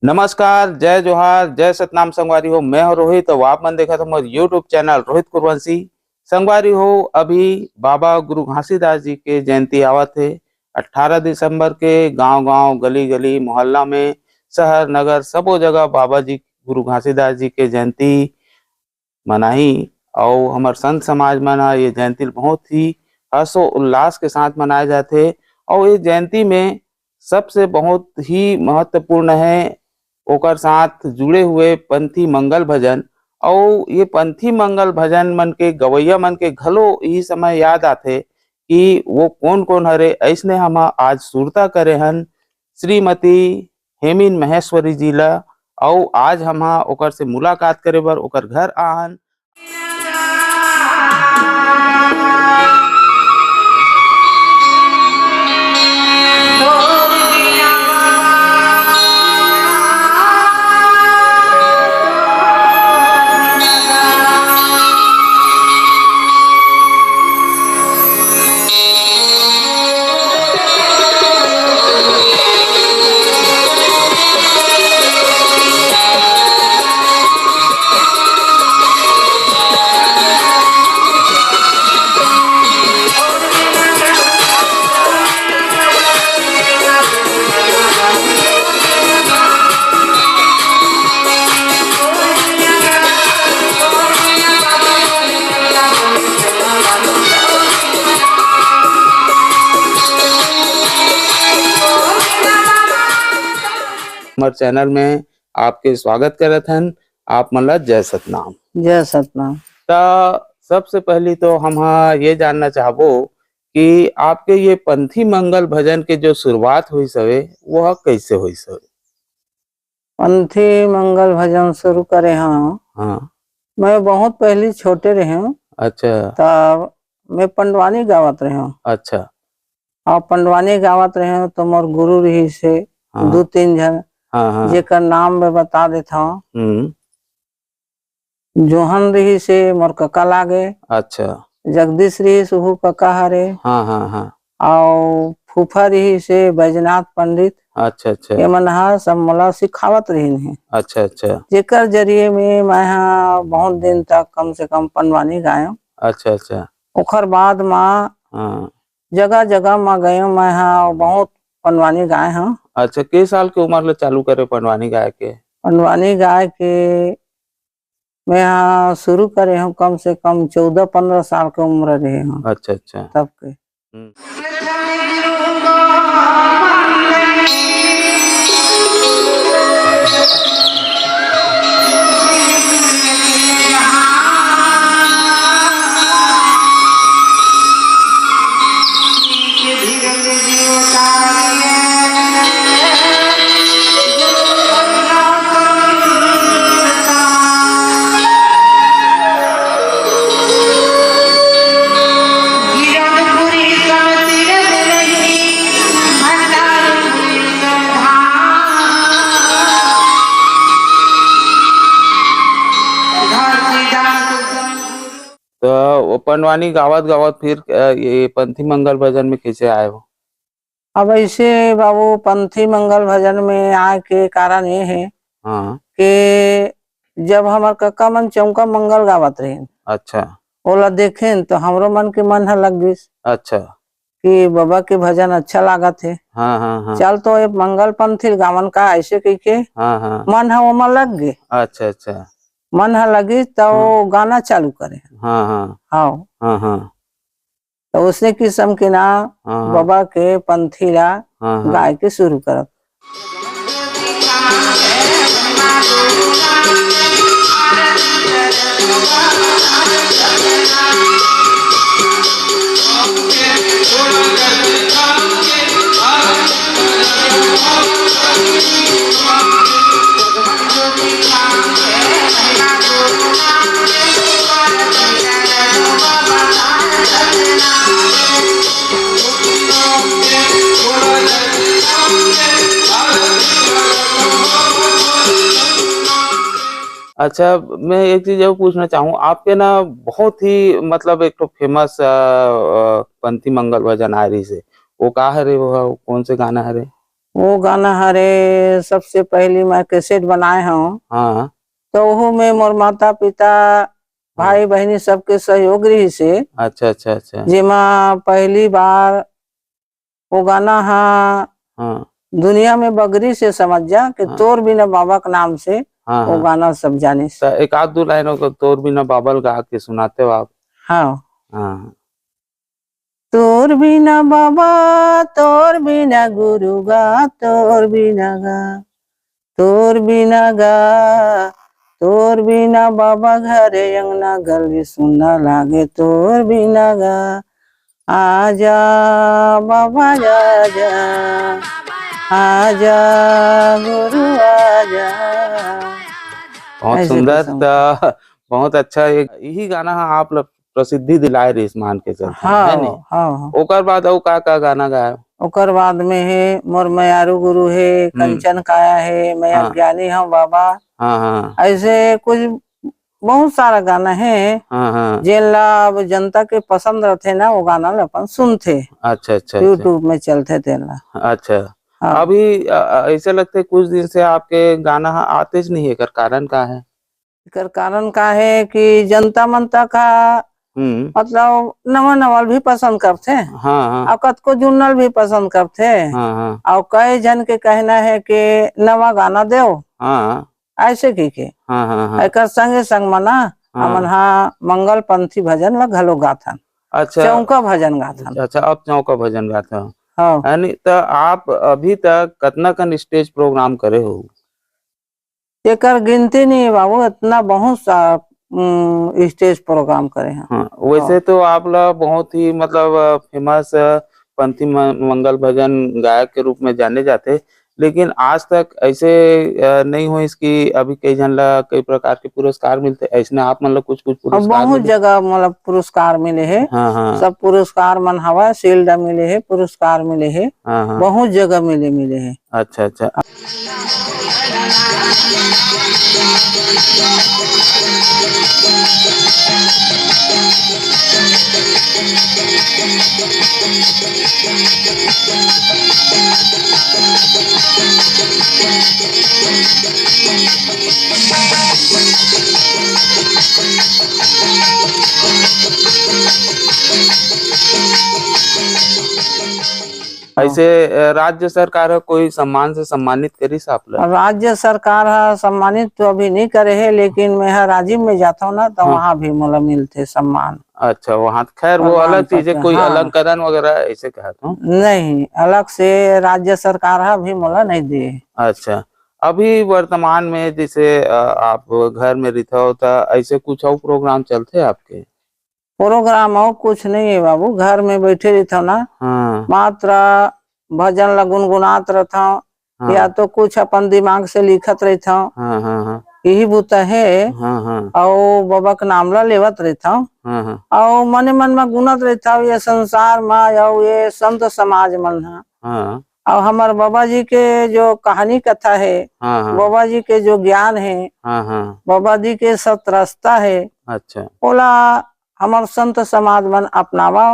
नमस्कार, जय जोहार, जय सतनाम संगवारी हो। मैं हूं रोहित और आप मन देखा था हमारे यूट्यूब चैनल रोहित कुरवंशी। संगवारी हो, अभी बाबा गुरु घासीदास जी के जयंती आवत है। 18 दिसंबर के गांव-गांव, गली-गली, मोहल्ला में, शहर नगर सबो जगह बाबा जी गुरु घासीदास जी के जयंती मनाही और हमार संत समाज मन ये जयंती बहुत ही हर्षो उल्लास के साथ मनाए जाते। और ये जयंती में सबसे बहुत ही महत्वपूर्ण है ओकर साथ जुड़े हुए पंथी मंगल भजन। और ये पंथी मंगल भजन मन के गवैया मन के घलो यही समय याद आथे कि वो कौन कौन हरे। ऐसने हम आज सुरता करे हन श्रीमती हेमिन महेश्वरी जी ला। और आज हम ओकर से मुलाकात करे बर ओकर घर आहन। हमारे चैनल में आपके स्वागत करत हन। आप मन ला जय सतनाम। जय सतनाम। सबसे पहले तो हम ये जानना चाहबो कि आपके ये पंथी मंगल भजन के जो शुरुआत हुई सवे वह कैसे हुई सवे? पंथी मंगल भजन शुरू करे हाँ, मैं बहुत पहले छोटे रहे हूँ। अच्छा, तब मैं पंडवानी गावत रहे हूँ। अच्छा, और पंडवानी गावत रहे हूँ तो मोर गुरु रही से हाँ, 2-3 जन हाँ, जेकर नाम मैं बता देता हूँ। जोहन रही से मोर कका लागे। अच्छा, जगदीश रही सुहू कका हरे। हाँ, हाँ, हाँ, और फूफा रही से बैजनाथ पंडित। अच्छा, अच्छा, ये मन सब मोला सिखावत रही है। अच्छा, अच्छा, जेकर जरिए में मैं बहुत दिन तक कम से कम पंडवानी गायो। अच्छा, अच्छा, ओखर बाद माँ हाँ, जगह जगह में गए मैं बहुत पंडवानी गाय हूँ। अच्छा, के साल के उम्र ले चालू करे पंडवानी गाय के? पंडवानी गाय के मैं शुरू करे हूँ कम से कम 14-15 साल के उम्र रहे हूँ। अच्छा, अच्छा, तब के तो पंडवानी गावत गावत फिर ये पंथी मंगल भजन में कैसे आए हो? अब ऐसे बाबू पंथी मंगल भजन में आए के कारण ये है हाँ, कि जब हमार कक्का मन चौका मंगल गावत रहे अच्छा, ओला देखे तो हमरो मन के मन लग गई अच्छा, कि बाबा के भजन अच्छा लागत है। हाँ, हाँ, हाँ, चल तो ये मंगल पंथी गावन का ऐसे कह के हाँ, हाँ, मन ओमा लग गए। अच्छा, अच्छा, मन लगी तो गाना चालू करे। हाँ, हाँ, हाँ, हाँ, हाँ, तो उसने किस्म के ना हाँ, बाबा के पंथी ला हाँ, हाँ, गाय के शुरू करत। अच्छा, मैं एक चीज और पूछना चाहूँ, आपके ना बहुत ही मतलब एक तो फेमस पंथी मंगल भजन आ रही से, वो का हरे, वो कौन से गाना हरे? वो गाना हरे सबसे पहली मैं कैसेट बनाए हूँ, हाँ तो वो में मोर माता पिता हाँ। भाई बहनी सबके सहयोग रही से, अच्छा अच्छा अच्छा। जेमा पहली बार वो गाना हा हाँ दुनिया में बगरी से समझ जा कि हाँ तोर बिना बाबा के नाम से हाँ वो हाँ। गाना सब जाने तो से। एक आध दो लाइनों को तोर बिना बाबल गा के सुनाते हो आप? हाँ, हाँ तोर बिना बाबा तोर बिना गुरु गा, तोर बिना गा, तोर बिना गा, तोर बिना बाबा घरे अंगना गली सुनना लागे, तोर बिना गा, आजा बाबा आजा, आजा गुरु आजा। बहुत ऐसे सुंदर कसम का। था। बहुत अच्छा, एक यही गाना आप लोग प्रसिद्धि दिलाए रहे, इस मान के चलते हैं, है नहीं? हाँ हाँ। ओकर बाद और का गाना गाया? ओकर बाद में है मोर मयारू गुरु है, हम्म। कंचन काया है, मैं हाँ अज्ञानी हूँ बाबा। हाँ हाँ ऐसे कुछ बहुत सारा गाना है हाँ हाँ। जेन ला अब जनता के पसंद रहते ना, वो गाना ला अपन सुनथे, अच्छा अच्छा अच्छा यूट्यूब में चलते तेन ला। अच्छा। हाँ, अभी ऐसे लगते कुछ दिन से आपके गाना आते ज नहीं है, एकर कारण का है? एकर कारण का है कि जनता मनता का हम्म। मतलब नवा नवल भी पसंद करते, हाँ हाँ और कतको जुन्नल भी पसंद करते, हाँ हाँ और कई जन के कहना है कि नवा गाना दो, हाँ ऐसे की के हाँ हाँ हाँ एकर संगे संग मना हमन हाँ। हाँ मंगल पंथी भजन ला घलो गाथन, अच्छा चौका भजन गाथन। अच्छा, अब चौका भजन गाते हो? हाँ, यानी तो आप अभी तक कितना कन स्टेज प्रोग्राम करे हो? एकर गिनती नहीं है बाबू, इतना बहुत सा स्टेज प्रोग्राम करे हैं। हाँ, हाँ, वैसे तो आप लोग बहुत ही मतलब फेमस पंथी मंगल भजन गायक के रूप में जाने जाते, लेकिन आज तक ऐसे नहीं हुई इसकी अभी कई जन ला कई प्रकार के पुरस्कार मिलते, ऐसे आप मतलब कुछ कुछ और पुरस्कार बहुत मिले? जगह मतलब पुरस्कार मिले है, हाँ हाँ सब पुरस्कार मन हवा, शील्ड मिले है, पुरस्कार मिले है, हाँ हाँ। बहुत जगह मिले है। अच्छा अच्छा। ऐसे राज्य सरकार कोई सम्मान से सम्मानित करी आप लोग? और राज्य सरकार हा सम्मानित तो अभी नहीं करे है, लेकिन मैं हर राजीव में जाता हूँ ना, तो हाँ। वहाँ भी मोला मिलते सम्मान अच्छा, वहाँ खैर वो प्रमाण अलग चीज है, पत्र। कोई हाँ, अलंकरण वगैरह ऐसे कहता हूँ। नहीं अलग से राज्य सरकार हा भी मोला नहीं दे। अच्छा, अभी वर्तमान में जैसे आप घर में रहते हो तो ऐसे कुछ और प्रोग्राम चलते हैं आपके? प्रोग्राम और कुछ नहीं है बाबू, घर में बैठे रहता हूँ ना, हाँ मात्र भजन ला गुनगुनात रहता हूँ, या हाँ तो कुछ अपन दिमाग से लिखत रहता हूँ, हाँ हाँ हाँ यही बुता है। हाँ हाँ और बाबा का नाम ला लेवत रहता हूँ, हाँ हाँ और मने मन में गुनत रहता हूँ ये संसार में, और ये संत समाज मन है, हाँ और हमारे बाबा जी के जो कहानी कथा है, हाँ हाँ बाबा जी के जो ज्ञान है, हाँ हाँ। बाबा जी के सतरस्ता है, अच्छा। ओला हमार संत समाज मन अपनावा,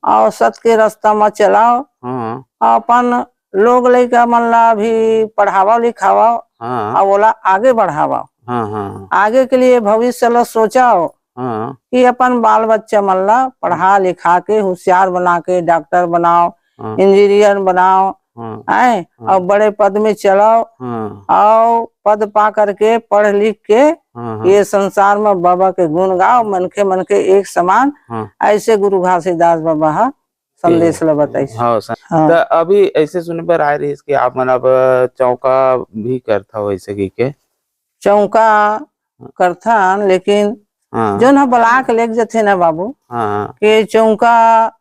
और सत के रास्ता में चलाओ, हाँ अपन लोग लइका मन ला भी पढ़ावा लिखावा, हाँ और ओला आगे बढ़ावा, हाँ हाँ आगे के लिए भविष्य ला सोचाओ हाँ कि अपन बाल बच्चा मन ला पढ़ा लिखा के होशियार बना के डॉक्टर बनाओ, हाँ इंजीनियर बनाओ, हाँ है हाँ और बड़े पद में चलाओ, हाँ और पद पा करके पढ़ लिख के हाँ हाँ ये संसार में बाबा के गुण गाओ, मन के एक समान। हाँ। ऐसे गुरु घासीदास बाबा हा संदेश ला बताइस। हाँ सर। हाँ, तो अभी ऐसे सुनने पर आ रही है कि आप मतलब चौका भी करता हो ऐसे की के? चौका करथन, लेकिन हाँ जो न ब्लाक लेग जथे ना बाबू, हाँ के चौका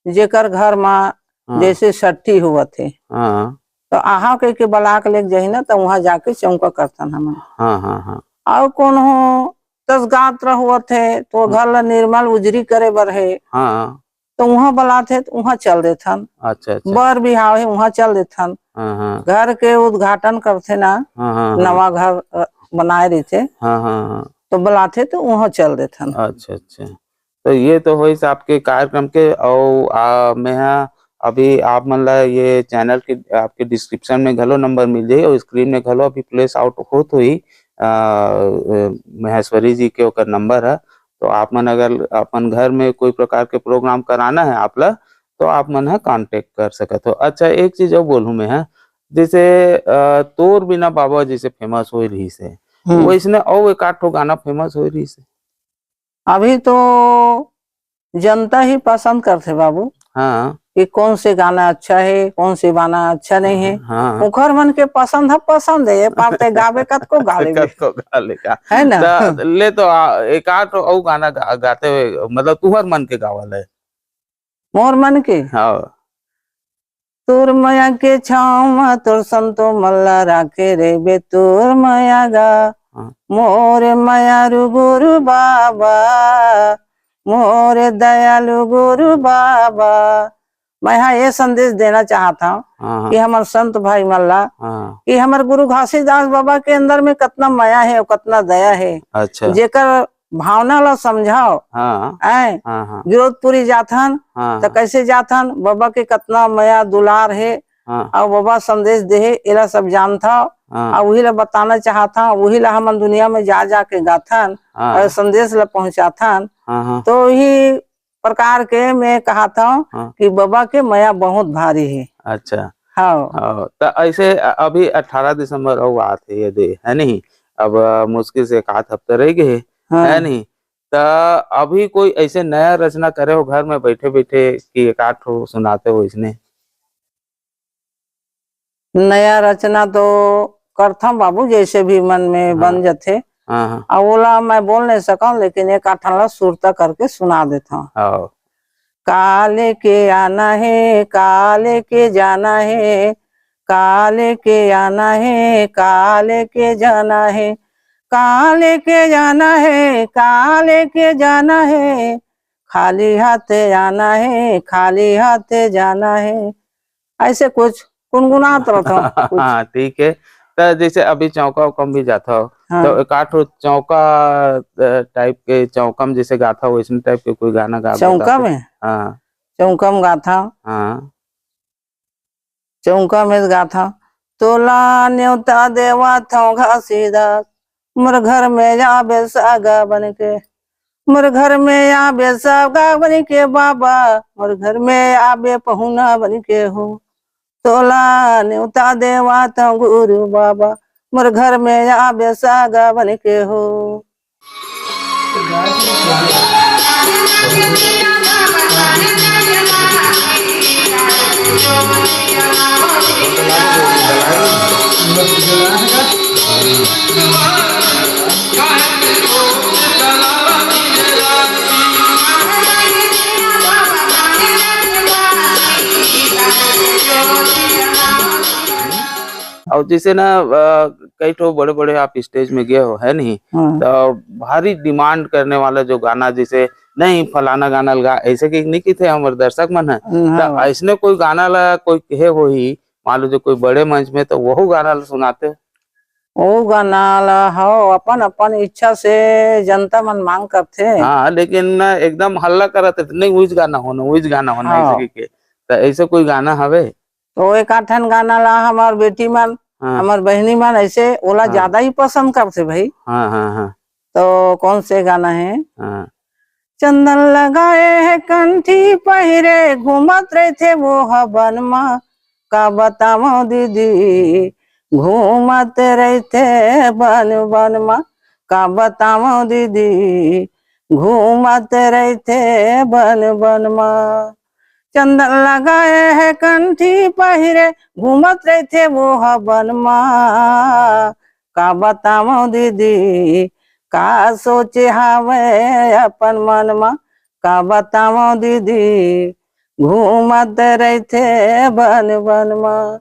जेकर घर में हाँ जैसे छठी हुआ थे, हाँ तो आहा के ब्लाक लेग जाही ना, तो वहां जाके चौका करथन हमन। हाँ हाँ हाँ और कौन हो दस गात्र हुआ थे तो घर ला निर्मल उजरी करे बर है, हाँ। तो वहाँ बुलाते तो वहाँ चल देथन, अच्छा अच्छा। बर बिहाव है वहाँ चल देथन, हाँ हाँ घर के उद्घाटन करते ना, हाँ हाँ हाँ नवा घर बनाए रही थे, हाँ हाँ हाँ। तो बुलाते तो वहाँ चल देथन। अच्छा अच्छा, तो ये तो होइस आपके कार्यक्रम के। और मैं अभी आप मन ला ये चैनल के आपके डिस्क्रिप्शन में घलो नंबर मिल जाई और स्क्रीन में घलो अभी प्लेस आउट होत हुई महेश्वरी जी के ओकर नंबर है। तो आप मन अगर अपन घर में कोई प्रकार के प्रोग्राम कराना है आप ला, तो आप मन है कांटेक्ट कर सकत हो। अच्छा, एक चीज और बोलूं मैं है, जैसे तोर बिना बाबा जैसे फेमस हो रही से, वैसने और एक आठ ठो गाना फेमस हो रही से। अभी तो जनता ही पसंद करते बाबू हाँ कि कौन से गाना अच्छा है, कौन से गाना अच्छा नहीं है। हाँ ओखर मन के पसंद है, ये पारते गावे कत को गा लेबे, कत को गा लेगा। है ना। ले तो एक आठ और गाना गाते हुए मतलब तुहर मन के गावल है। मोर मन के हाँ तोर माया के छाँव तोर संतो मल्ला राखे रे बे तोर माया गा, हाँ मोरे मायारू गुरु बाबा, मोरे दयालु गुरु बाबा। मैं यहाँ ये संदेश देना चाहता हूँ हाँ कि हमारे संत भाई मल्ला, हाँ। कि हमारे गुरु घासीदास बाबा के अंदर में कितना माया है और कितना दया है। अच्छा। जेकर भावना ला समझाओ। हाँ आए हाँ हाँ विरोधपुरी जाथन तो हाँ कैसे जाथन, बाबा के कितना माया दुलार है हाँ और बाबा संदेश दे है, एला सब जानता हाँ और वही ला बताना चाहता, वही ला हम दुनिया में जा के गाथन और हाँ संदेश ला पहुंचाथन। हाँ तो ही प्रकार के मैं कहता हूँ हाँ। कि बाबा के माया बहुत भारी है। अच्छा हाँ हाँ, तो ऐसे अभी 18 दिसंबर और आते ये दे है नहीं, अब मुश्किल से एक आध हफ्ते रह गए है हाँ। नहीं। तो अभी कोई ऐसे नया रचना करे हो घर में बैठे बैठे कि एक आध ठो सुनाते हो इसने। नया रचना तो करता बाबू, जैसे भी मन में हाँ बन जाते। हाँ हाँ और ओला मैं बोल नहीं सका, लेकिन एक आठला सुरता करके सुना देता हूँ। हाँ काले के आना है, काले के जाना है, काले के आना है, काले के जाना है, काले के जाना है, काले के जाना है, खाली हाथ आना है, खाली हाथ जाना है। ऐसे कुछ गुनगुनात रहता हूँ कुछ। हाँ ठीक है। तो जैसे अभी चौका उकम भी जाता हो, हाँ। तो एक आठ ठो चौका टाइप के चौकम जैसे गाता हो वैसे टाइप के कोई गाना गा चौका बताते। में, हाँ चौका में गाथा, हाँ चौका में गाथा। तोला न्योता देवा था घासीदास, मोर घर में आबे सागा बन के, मोर घर में आबे सागा बन के बाबा, मोर घर में आबे पहुना बन के हो। तोला न्योता देवा था गुरु बाबा, मोर घर में आबे सागा बन के हो। और जैसे ना कई ठो बड़े बड़े आप स्टेज में गए हो है नहीं, हाँ। तो भारी डिमांड करने वाला जो गाना जैसे नहीं फलाना गाना लगा ऐसे की नहीं की थे हमारे दर्शक मन है, तो हाँ। ऐसने कोई गाना ला कोई कहे हो ही मान लो जो कोई बड़े मंच में, तो वह गाना ला सुनाते हो। ओ गाना ला हो अपन अपन इच्छा से जनता मन मांग करते। हाँ लेकिन ना एकदम हल्ला करत है, नहीं वही गाना होना वही गाना होना हाँ। ऐसे के, तो ऐसे कोई गाना हवे। तो एक आठन गाना ला हमार बेटी मन, हाँ हमार बहनी मन ऐसे ओला हाँ ज्यादा ही पसंद करते भाई। हाँ हाँ हाँ तो कौन से गाना है? हाँ चंदन लगाए है कंठी पहिरे, घूमत रहे थे वो हवन माँ, का बताओ दीदी, घूमत रहे थे बन बन माँ, का बताओ दीदी, घूमत रहे थे बन बन माँ। चंदन लगाए है कंठी पहिरे, घूमत रहे थे वो हवन माँ, का बताओ दीदी, का सोचे हवे अपन मन माँ, का बताओ दीदी, घूमत रहे थे बन बन माँ।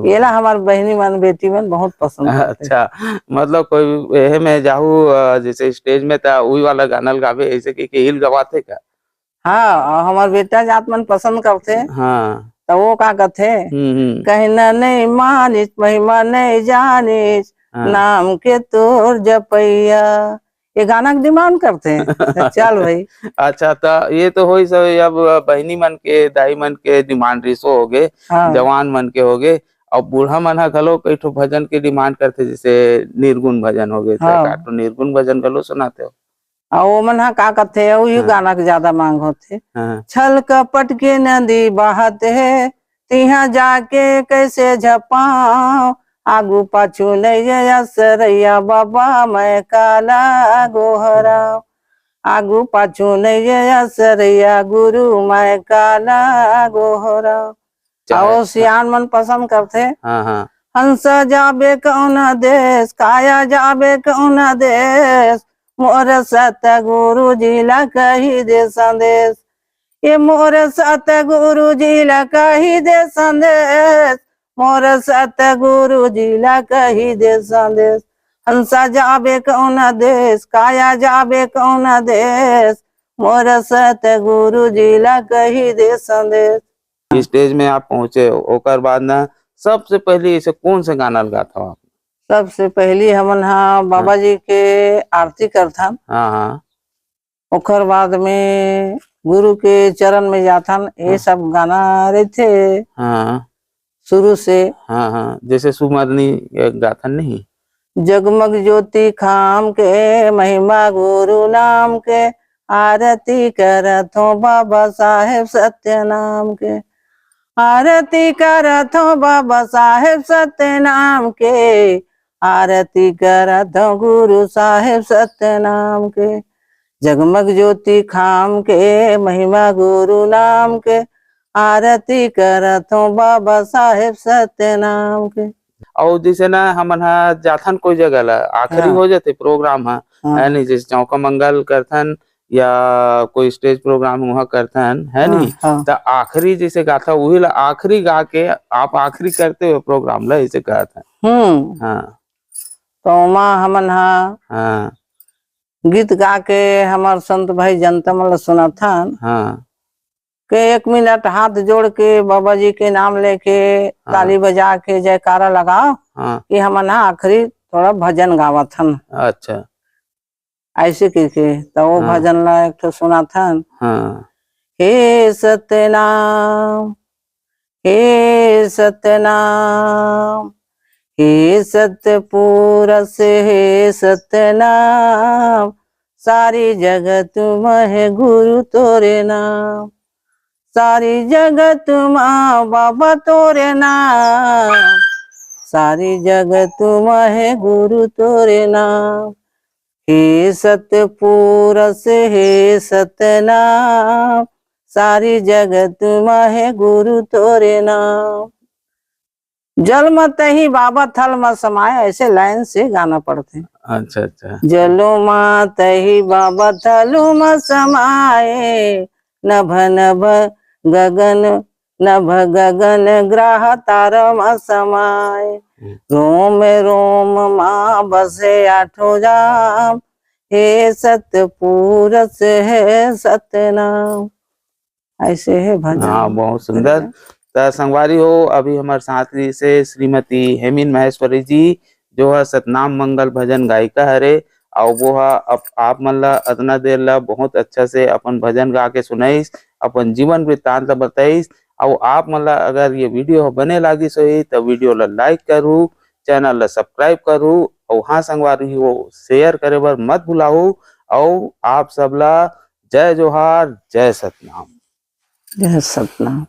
ये ला हमार बहनी मन बेटी मन बहुत पसंद करते। अच्छा, मतलब कोई एहे में जाहू जैसे स्टेज में था वही वाला गाना गावे ऐसे कि हिल गवाते का। हाँ, और हमार बेटा जात मन पसंद करते, हाँ तो वो का कहते, कहना नहीं मानिस महिमा नहीं जानिस, हाँ। नाम के तोर जपैया, ये गाना की डिमांड करते हैं। तो चल भाई। अच्छा, तो ये तो होई सब अब बहनी मन के दाई मन के डिमांड रिसो हो गए, हाँ जवान मन के हो गए, और बूढ़ा मन ह घलो कई ठो भजन के डिमांड करथे, जैसे निर्गुण भजन हो गए, तो हाँ। काटो निर्गुण भजन घलो सुनाते हो। और वो मन हा का कहते वही हाँ। गाना के ज्यादा मांग होते। हाँ छल कपट के नदी बहत है, तिहा जाके कैसे झपाओ, आगू पाछू नहीं सरैया बाबा मैं काला गोहराओ, आगू पाछू नहीं सरैया गुरु मैं काला गोहराओ। चाहे। आओ सियान मन पसंद करते। हाँ हाँ हंस जाबे कौन देश, काया जाबे कौन देश, मोर सतगुरु जी ला कही दे संदेश, ये मोर सतगुरु जी ला कही दे संदेश, मोर सतगुरु जी ला कही दे संदेश। हंसा जाबे कौन देश, काया जाबे कौन देश, मोर सतगुरु जी ला कही दे संदेश। स्टेज में आप पहुंचे हो, ओकर बाद ना सबसे पहले इसे कौन से गाना गाता हो आप? सबसे पहली हमन हा बाबा जी के आरती करथन, हाँ हाँ ओकर बाद में गुरु के चरण में जाथन। ये सब गाना रहते हाँ शुरू से। हाँ हाँ, जैसे सुमरनी गाथन नहीं। जगमग ज्योति खाम के, महिमा गुरु नाम के, आरती करथो बाबा साहेब सत्य नाम के, आरती करथो बाबा साहेब सत्य नाम के, आरती करथो गुरु साहेब सत्य नाम के। जगमग ज्योति खाम के, महिमा गुरु नाम के, आरती करथो बाबा साहेब सत्य नाम के। और जैसे ना हमन हा जाथन कोई जगह ला आखिरी हाँ हो जाते प्रोग्राम हा, हाँ है नहीं, जैसे चौका मंगल करथन या कोई स्टेज प्रोग्राम वहाँ करथन, है हाँ नहीं, हाँ तो आखिरी जैसे गाथा वही ला आखिरी गा के आप आखिरी करते हो प्रोग्राम ला, ऐसे कहते हैं। हाँ तो माँ हमन हा हाँ गीत गा के हमार संत भाई जनता मन सुनाथन हाँ के 1 मिनट हाथ जोड़ के बाबा जी के नाम लेके ताली हाँ बजा के जयकारा लगाओ हाँ। कि हमन हा आखिरी थोड़ा भजन गावथन। अच्छा। ऐसे करके तो वो हाँ भजन ला एक ठो सुनाथन। हाँ हे सतनाम, हे सतनाम, हे सतपुरस हे सतनाम, सारी जगत में गुरु तोरे नाम, सारी जगत में बाबा तोरे नाम, सारी जगत में गुरु तोरे नाम। हे सतपुरस हे सतनाम, सारी जगत में गुरु तोरे नाम। जल मत ही बाबा थल में समाये, ऐसे लाइन से गाना पड़ते। अच्छा अच्छा। जलो मात ही बाबा थलु में समाये, नभ नभ गगन, नभ गगन ग्रह तारा में समाये, रोम रोम माँ बसे आठो जाम, हे सतपुरस है सतनाम। ऐसे है भजन। हाँ बहुत सुंदर। तो संगवारी हो, अभी हमारे साथी से श्रीमती हेमिन महेश्वरी जी जो है सतनाम मंगल भजन गायिका हरे, और वो है अब आप मन ला अतना देर ला बहुत अच्छा से अपन भजन गा के सुनाइस, अपन जीवन वृत्तांत बताइस। और आप मन ला अगर ये वीडियो बने लागिस होही तो वीडियो ला लाइक करू, चैनल ला सब्सक्राइब करू, और हाँ संगवारी हो शेयर करे बर मत भुलाऊ। और आप सब ला जय जोहार, जय सतनाम। जय सतनाम।